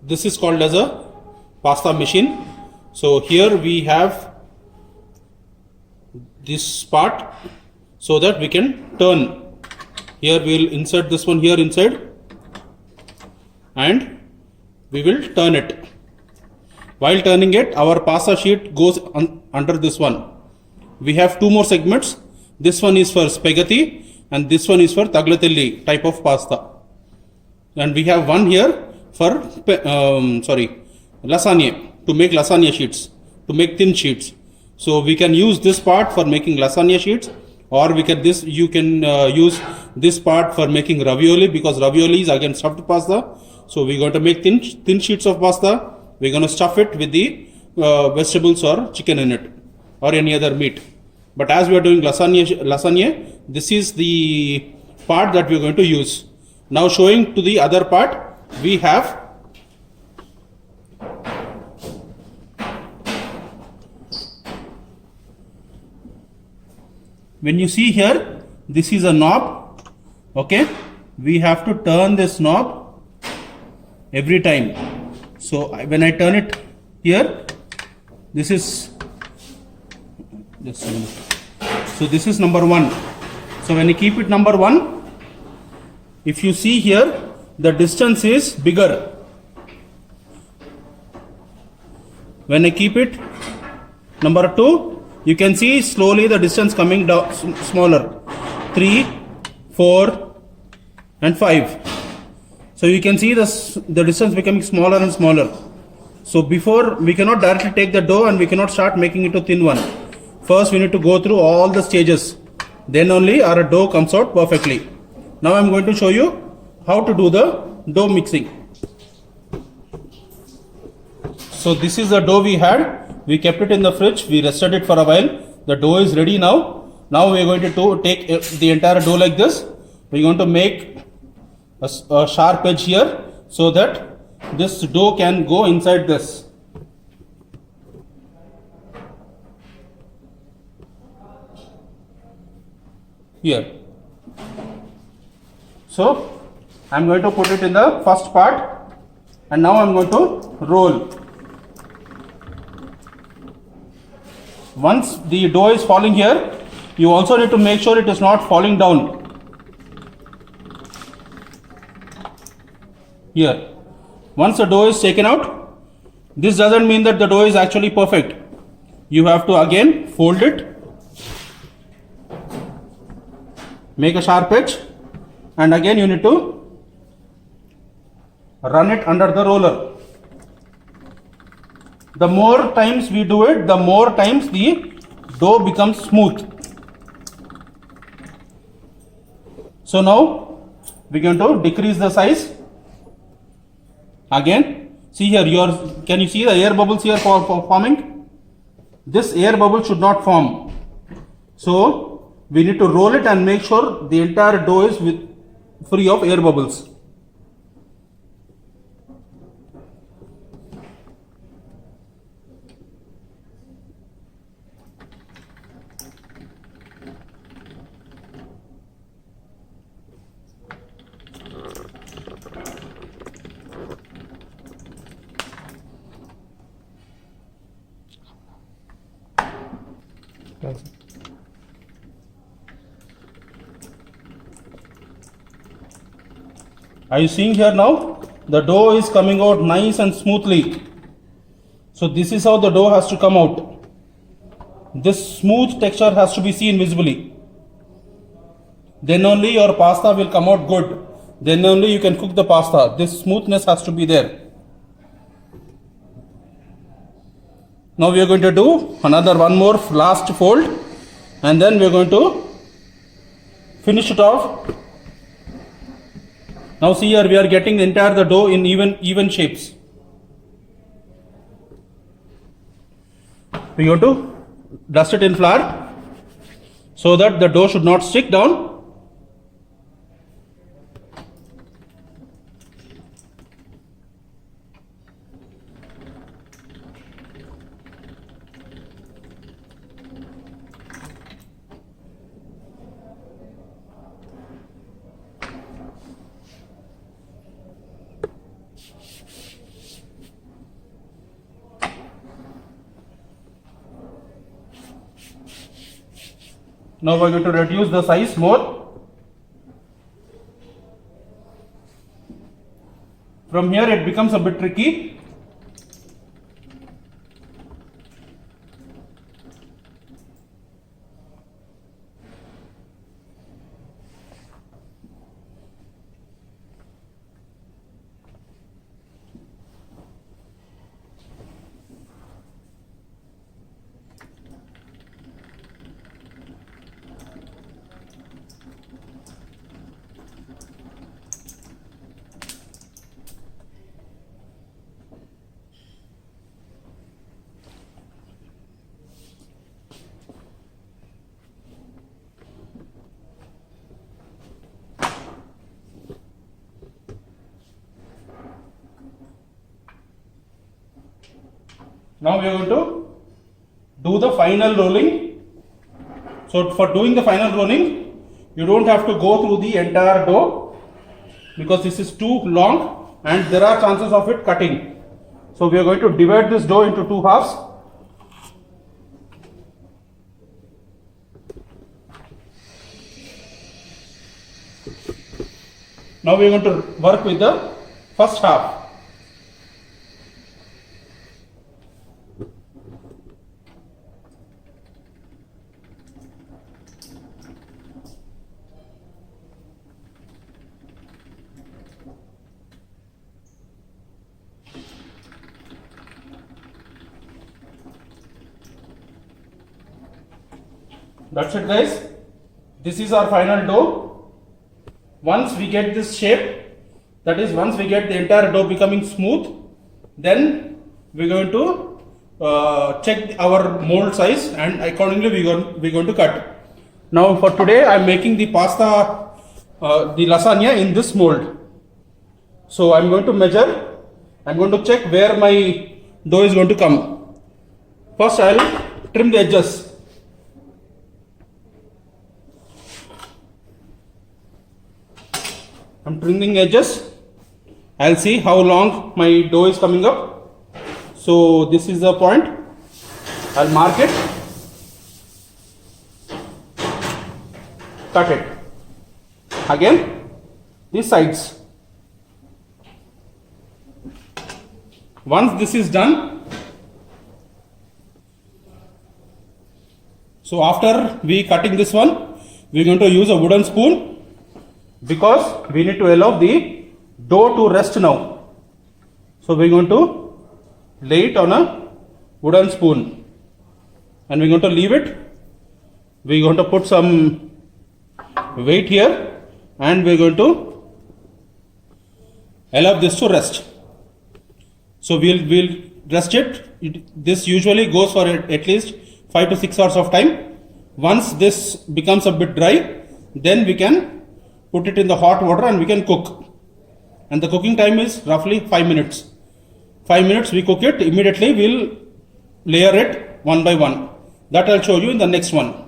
this is called as a pasta machine. So here we have this part so that we can turn. Here we will insert this one here inside and we will turn it. While turning it, our pasta sheet goes under this one. We have two more segments. This one is for spaghetti and this one is for tagliatelle type of pasta. And we have one here for lasagna, to make lasagna sheets, to make thin sheets. So we can use this part for making lasagna sheets, or you can use this part for making ravioli, because ravioli is again stuffed pasta. So we're going to make thin sheets of pasta. We're going to stuff it with the vegetables or chicken in it or any other meat. But as we are doing lasagna, this is the part that we're going to use. Now showing to the other part, we have when you see here, this is a knob. Okay, we have to turn this knob every time. So when I turn it here, this is so this is number 1. So when you keep it number 1, if you see here, the distance is bigger. When I keep it number 2, you can see slowly the distance coming down smaller. 3, 4 and 5. So you can see the distance becoming smaller and smaller. So before, we cannot directly take the dough and we cannot start making it a thin one. First we need to go through all the stages. Then only our dough comes out perfectly. Now I am going to show you how to do the dough mixing. So this is the dough we had. We kept it in the fridge. We rested it for a while. The dough is ready now. Now we are going to take the entire dough like this. We are going to make a sharp edge here so that this dough can go inside this. Here. So I am going to put it in the first part and now I am going to roll. Once the dough is falling here, you also need to make sure it is not falling down. Here. Once the dough is taken out, this doesn't mean that the dough is actually perfect. You have to again fold it, make a sharp edge, and again you need to run it under the roller. The more times we do it, the more times the dough becomes smooth. So now we are going to decrease the size. Again, see here, can you see the air bubbles here forming? This air bubble should not form. So we need to roll it and make sure the entire dough is free of air bubbles. Are you seeing here now? The dough is coming out nice and smoothly. So this is how the dough has to come out. This smooth texture has to be seen visibly. Then only your pasta will come out good. Then only you can cook the pasta. This smoothness has to be there. Now we are going to do one more last fold and then we are going to finish it off. Now see here, we are getting the dough in even shapes. We are going to dust it in flour so that the dough should not stick down. Now we're going to reduce the size more. From here it becomes a bit tricky. Now we are going to do the final rolling. So for doing the final rolling, you don't have to go through the entire dough because this is too long and there are chances of it cutting. So we are going to divide this dough into two halves. Now we are going to work with the first half. That's it, guys. This is our final dough. Once we get this shape, that is once we get the entire dough becoming smooth, then we're going to check our mold size and accordingly we're going to cut. Now for today I'm making the pasta, the lasagna in this mold. So I'm going to measure, I'm going to check where my dough is going to come. First I'll trim the edges. I'm trimming edges. I'll see how long my dough is coming up. So this is the point. I'll mark it. Cut it. Again, these sides. Once this is done, so after we cutting this one, we're going to use a wooden spoon because we need to allow the dough to rest now. So we're going to lay it on a wooden spoon and we're going to leave it. We're going to put some weight here and we're going to allow this to rest. So we'll rest it. This usually goes for at least 5 to 6 hours of time. Once this becomes a bit dry, then we can put it in the hot water and we can cook. And the cooking time is roughly 5 minutes. 5 minutes we cook it, immediately we'll layer it one by one. That I'll show you in the next one.